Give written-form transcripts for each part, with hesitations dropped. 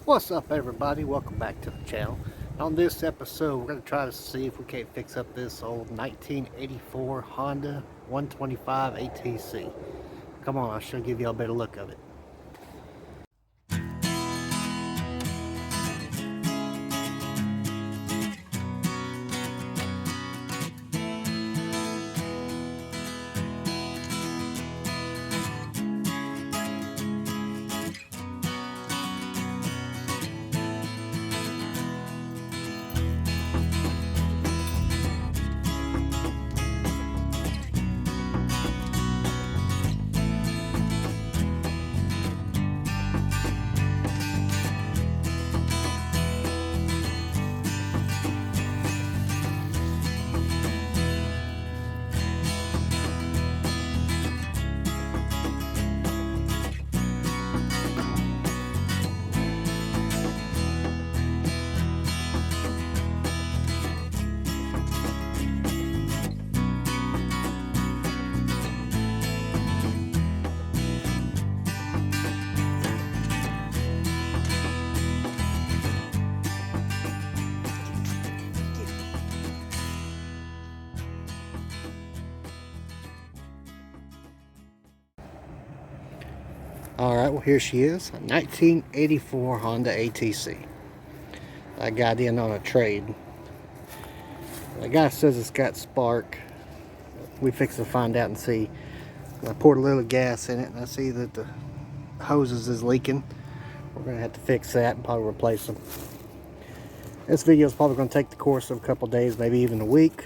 What's up, everybody? Welcome back to the channel. On this episode, we're going to try to see if we can't fix up this old 1984 Honda 125 ATC. Come on, I should give y'all a better look of it. Alright, well here she is, a 1984 Honda ATC. I got in on a trade. The guy says it's got spark. We fix to find out and see. I poured a little gas in it and I see that the hoses is leaking. We're going to have to fix that and probably replace them. This video is probably going to take the course of a couple days, maybe even a week,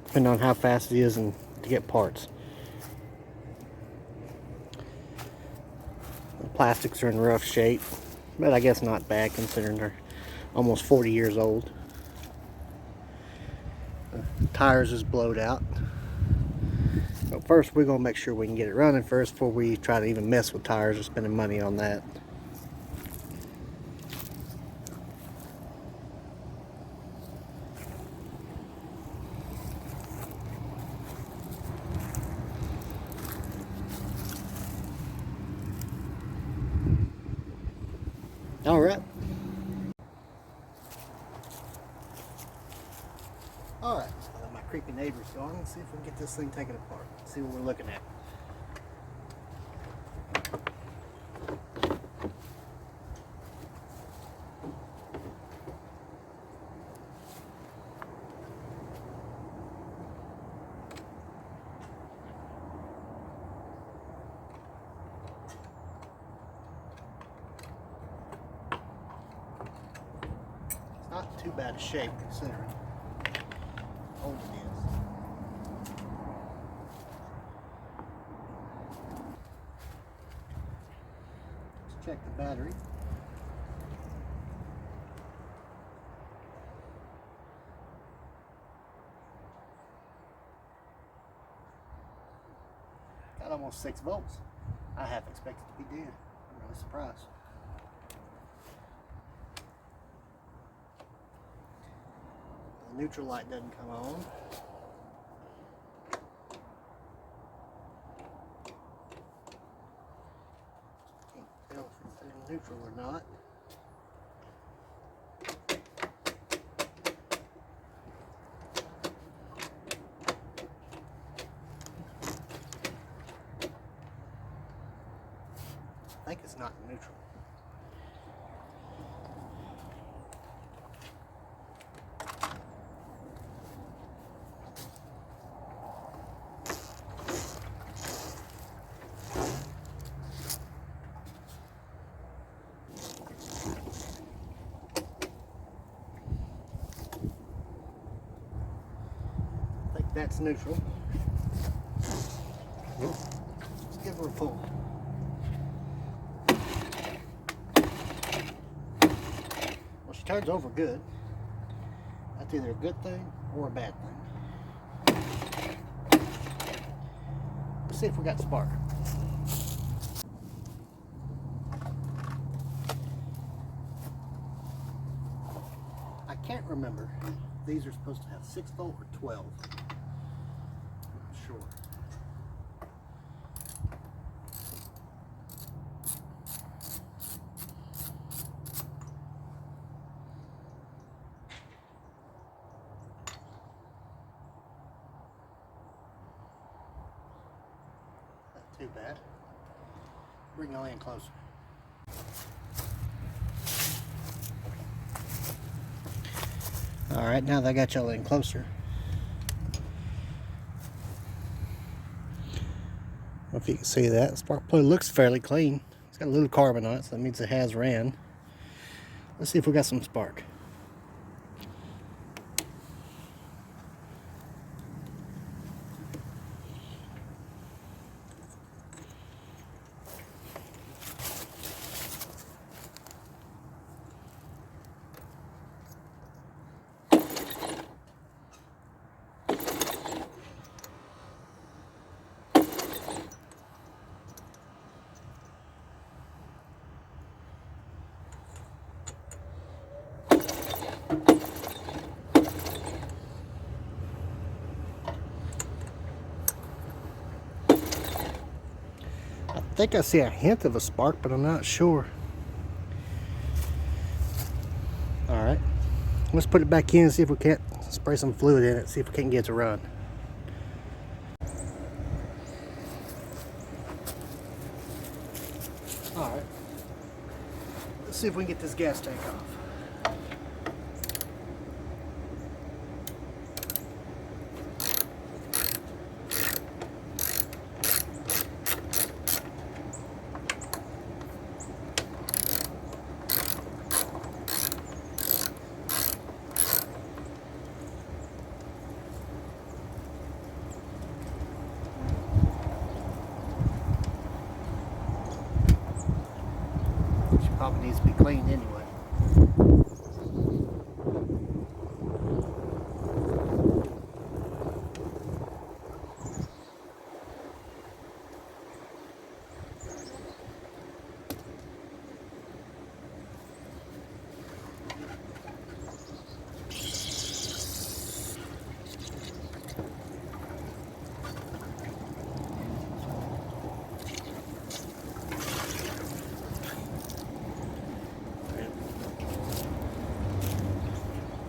depending on how fast it is and to get parts. The plastics are in rough shape, but I guess not bad considering they're almost 40 years old. The tires is blowed out. But first we're going to make sure we can get it running first before we try to even mess with tires or spending money on that. Alright. Alright, so let my creepy neighbors go on and see if we can get this thing taken apart. See what we're looking at. Not too bad a shape considering how old it is. Let's check the battery. Got almost 6 volts. I half expected to be dead. I'm really surprised. The neutral light doesn't come on. Can't tell if it's in neutral or not. I think it's not in neutral. That's neutral. Let's give her a pull. Well, she turns over good. That's either a good thing or a bad thing. Let's see if we got spark. I can't remember if these are supposed to have 6 volt or 12. Sure. too bad. Bring y'all in closer. Alright, now that I got y'all in closer. I don't know if you can see that. The spark plug looks fairly clean. It's got a little carbon on it, so that means it has ran. Let's see if we got some spark. I think I see a hint of a spark, but I'm not sure. Alright, let's put it back in and see if we can't spray some fluid in it, see if we can get it to run. Alright, let's see if we can get this gas tank off. Probably needs to be cleaned anyway.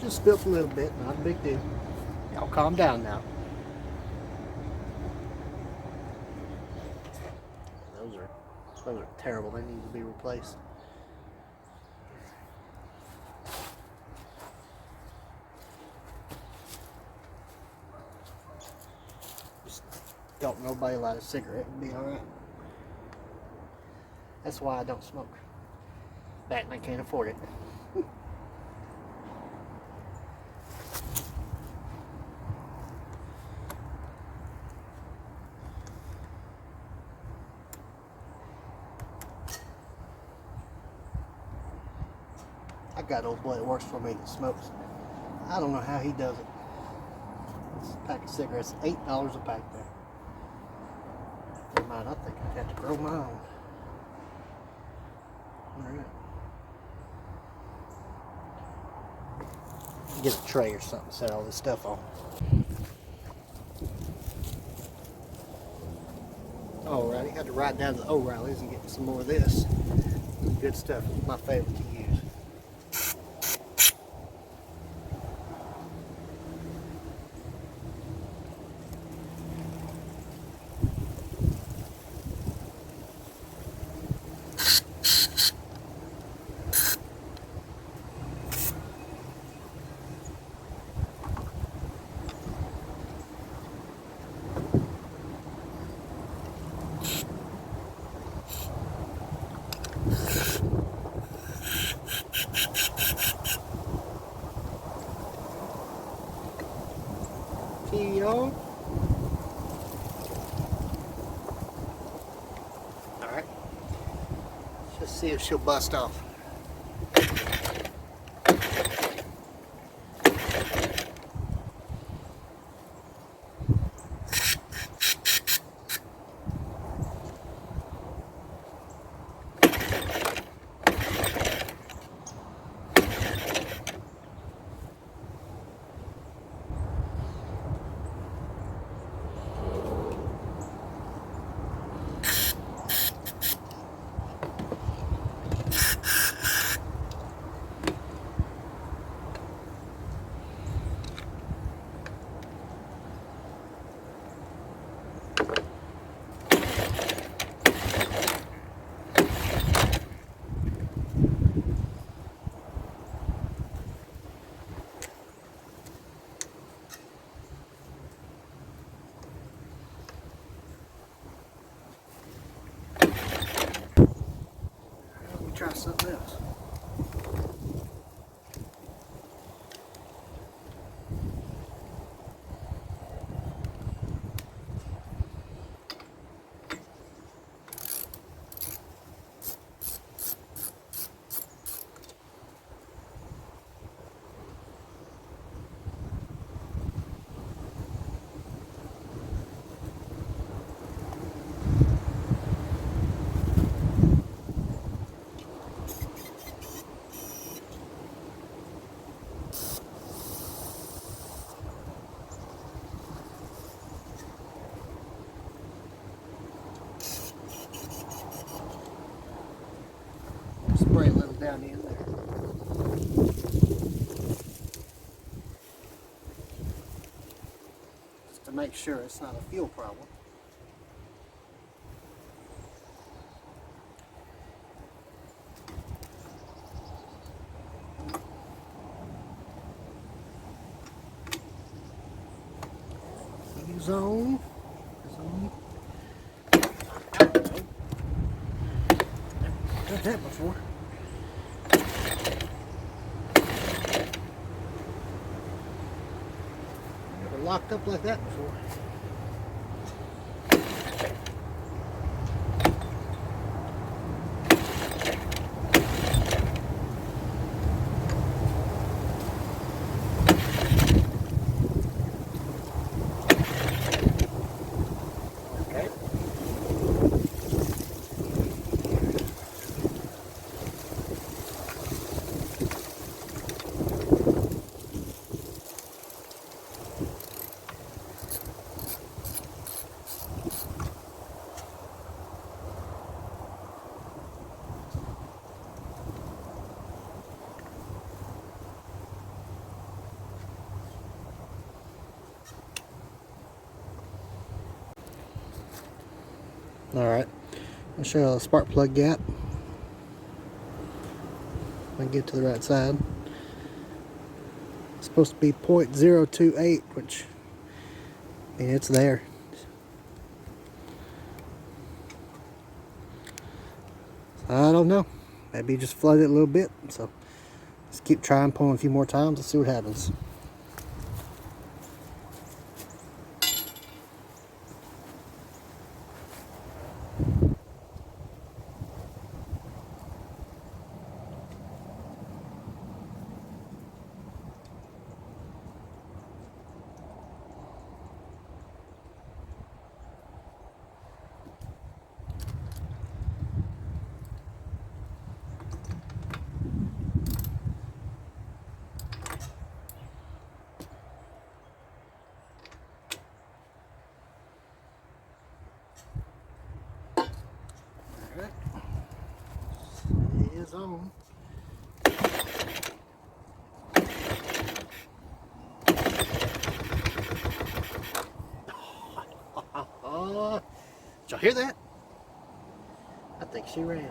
Just spilt a little bit, not a big deal. Y'all calm down now. Those are terrible. They need to be replaced. Just don't nobody light a cigarette and be alright. That's why I don't smoke. That and I can't afford it. I got old boy that works for me that smokes. I don't know how he does it. This pack of cigarettes, $8 a pack there. Never mind, I think I'd have to grow my own. Alright. Get a tray or something to set all this stuff on. Alrighty, had to ride down to the O'Reilly's and get some more of this. Good stuff, my favorite to use. TV on. Alright. Let's see if she'll bust off. try something else. Spray a little down in there. Just to make sure it's not a fuel problem. Zone. Got that before. Never locked up like that before. Alright, I'll show you the spark plug gap. I get to the right side. It's supposed to be 0.028, which, I mean, it's there. I don't know. Maybe just flood it a little bit. So let's keep trying, pulling a few more times. Let's see what happens. Alright. It is on. Did y'all hear that? I think she ran.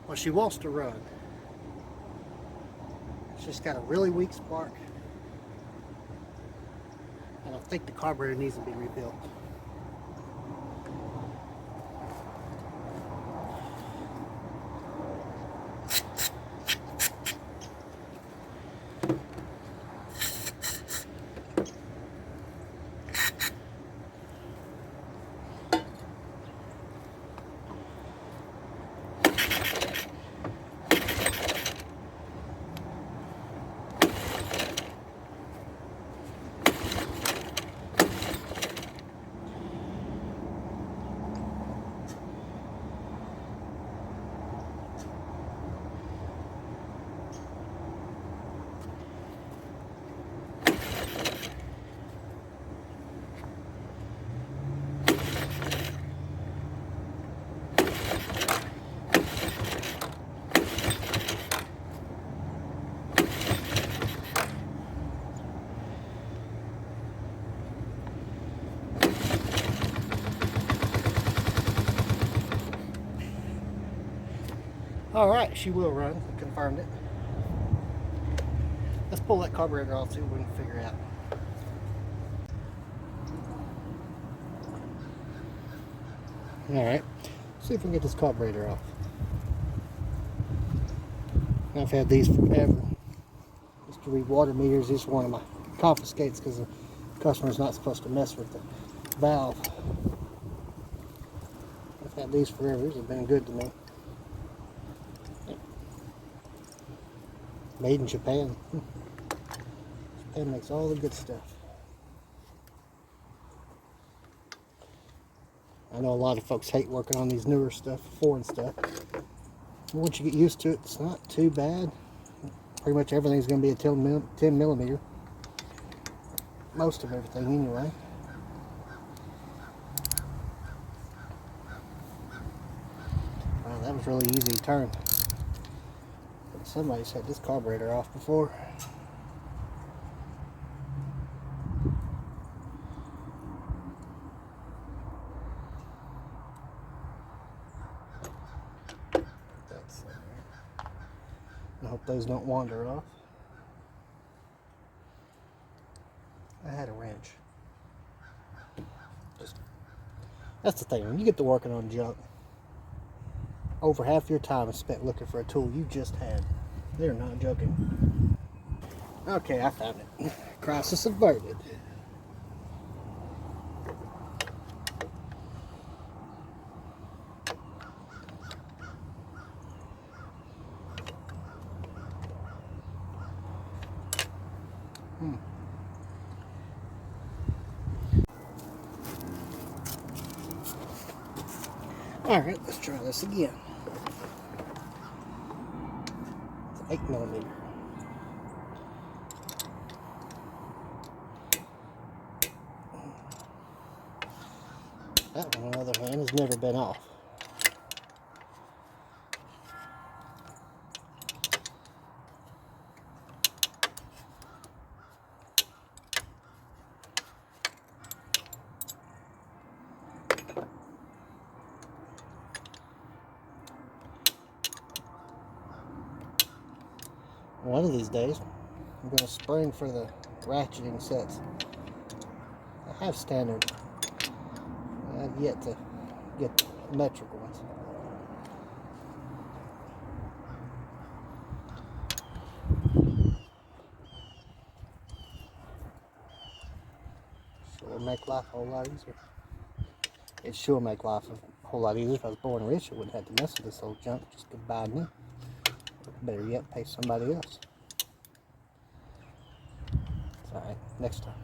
Well, she wants to run. She's got a really weak spark. And I think the carburetor needs to be rebuilt. Alright, she will run. I confirmed it. Let's pull that carburetor off, see what we can figure out. Alright, see if we can get this carburetor off. I've had these forever. Just to read water meters. This is one of my confiscates because the customer's not supposed to mess with the valve. I've had these forever. These have been good to me. Made in Japan. Japan makes all the good stuff. I know a lot of folks hate working on these newer stuff, foreign stuff. Once you get used to it, it's not too bad. Pretty much everything's going to be a 10 millimeter. Most of everything, anyway. Wow, that was really easy to turn. But somebody's had this carburetor off before. I hope those don't wander off. I had a wrench. That's the thing, when you get to working on junk, over half your time is spent looking for a tool you just had. They're not joking. Okay, I found it. Crisis averted. Alright, let's try this again. It's 8 millimeter. That one, on the other hand, has never been off. One of these days, I'm going to spring for the ratcheting sets. I have standard. I've yet to get the metric ones. Sure make life a whole lot easier. It sure make life a whole lot easier. If I was born rich, I wouldn't have to mess with this old junk. Just go buy new. Better yet, pay somebody else. It's alright, next time.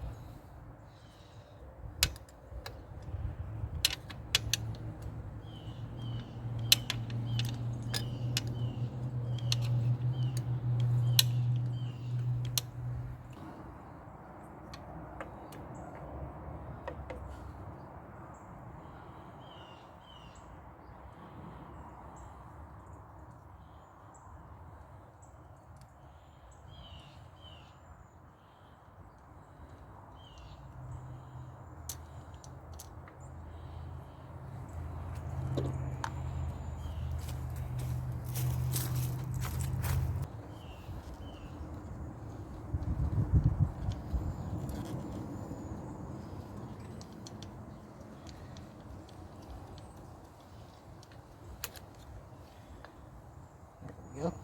There we go.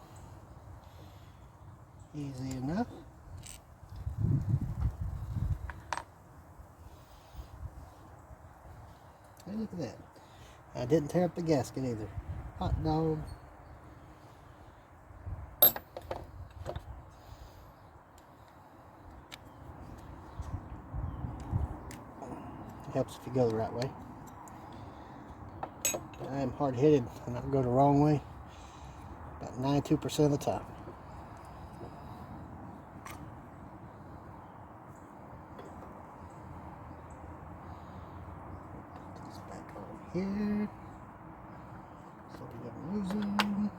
Easy enough. Hey, look at that. I didn't tear up the gasket either. Hot dog. Helps if you go the right way. I am hard-headed and I go the wrong way about 92% of the time. Put this back on here so we don't lose them.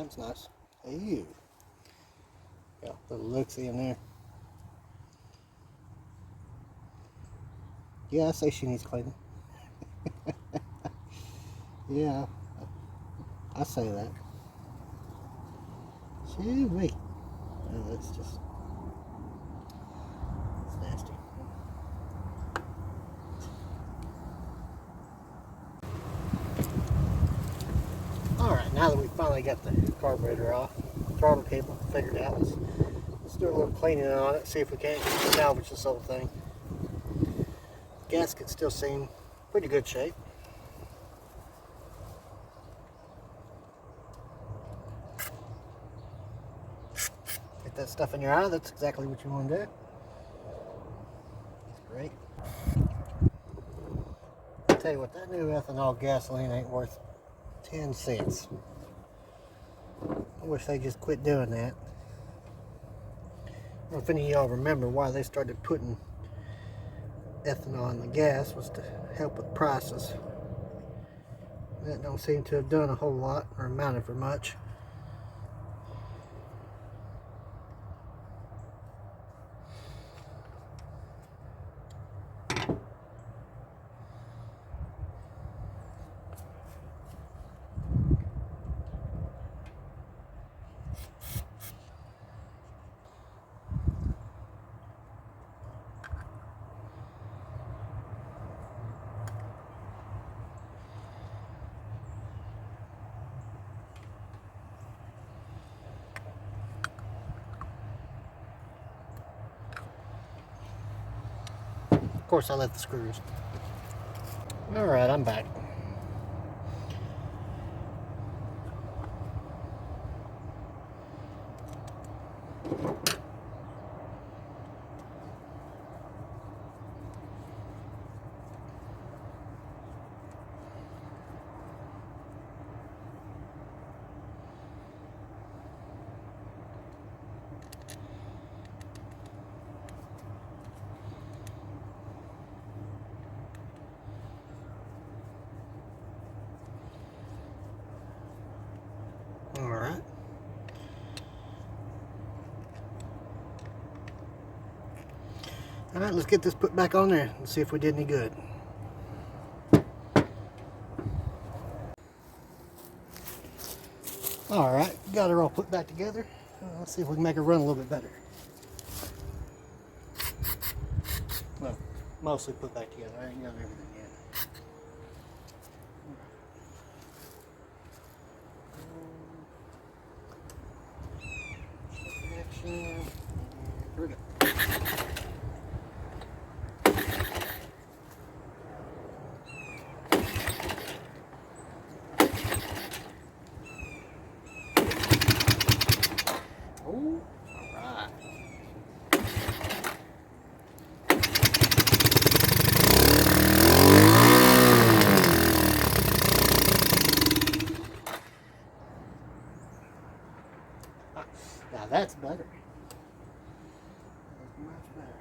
That's nice. Ew. Got a little looksy in there. Yeah, I say she needs cleaning. Yeah, I say that. Shoo-wee. Oh, that's just... it's nasty. Alright, now that we finally got the carburetor off, throttle cable figured out, let's do a little cleaning on it, see if we can't salvage this whole thing. Gasket still seem pretty good shape. Get that stuff in your eye, that's exactly what you want to do. That's great. I'll tell you what, that new ethanol gasoline ain't worth 10 cents. I wish they just quit doing that. I don't know if any of y'all remember why they started putting ethanol in the gas was to help with prices. That don't seem to have done a whole lot or amounted for much. Of course, I let the screws. Alright, I'm back. Alright. Alright, let's get this put back on there and see if we did any good. Alright, got her all put back together. Let's see if we can make her run a little bit better. Well, mostly put back together. I ain't done everything yet. Action. Here we go. Oh, alright. Now that's better. That's much better.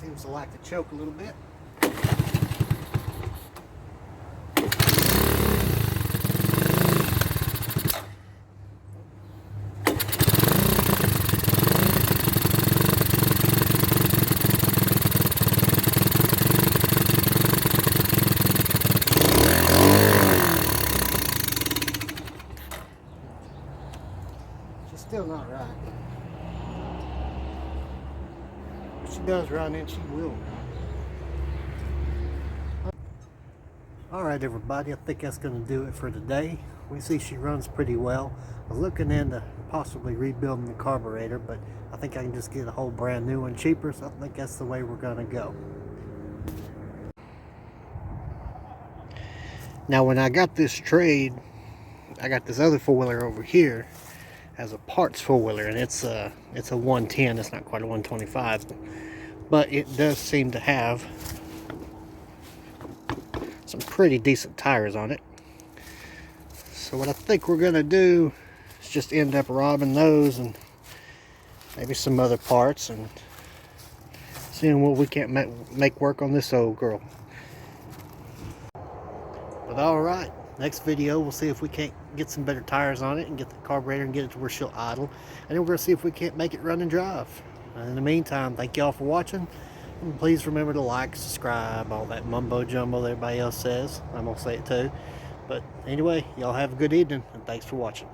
Seems to like to choke a little bit. She's still not right. If she does run in, she will. Alright everybody, I think that's going to do it for today. We see she runs pretty well. I was looking into possibly rebuilding the carburetor, but I think I can just get a whole brand new one cheaper, so I think that's the way we're going to go. Now when I got this trade, I got this other four-wheeler over here as a parts four-wheeler, and it's a 110. It's not quite a 125, but it does seem to have some pretty decent tires on it. So what I think we're gonna do is just end up robbing those and maybe some other parts and seeing what we can't make work on this old girl. But alright, next video we'll see if we can't get some better tires on it and get the carburetor and get it to where she'll idle. And then we're going to see if we can't make it run and drive. In the meantime, thank y'all for watching. And please remember to like, subscribe, all that mumbo jumbo that everybody else says. I'm going to say it too. But anyway, y'all have a good evening and thanks for watching.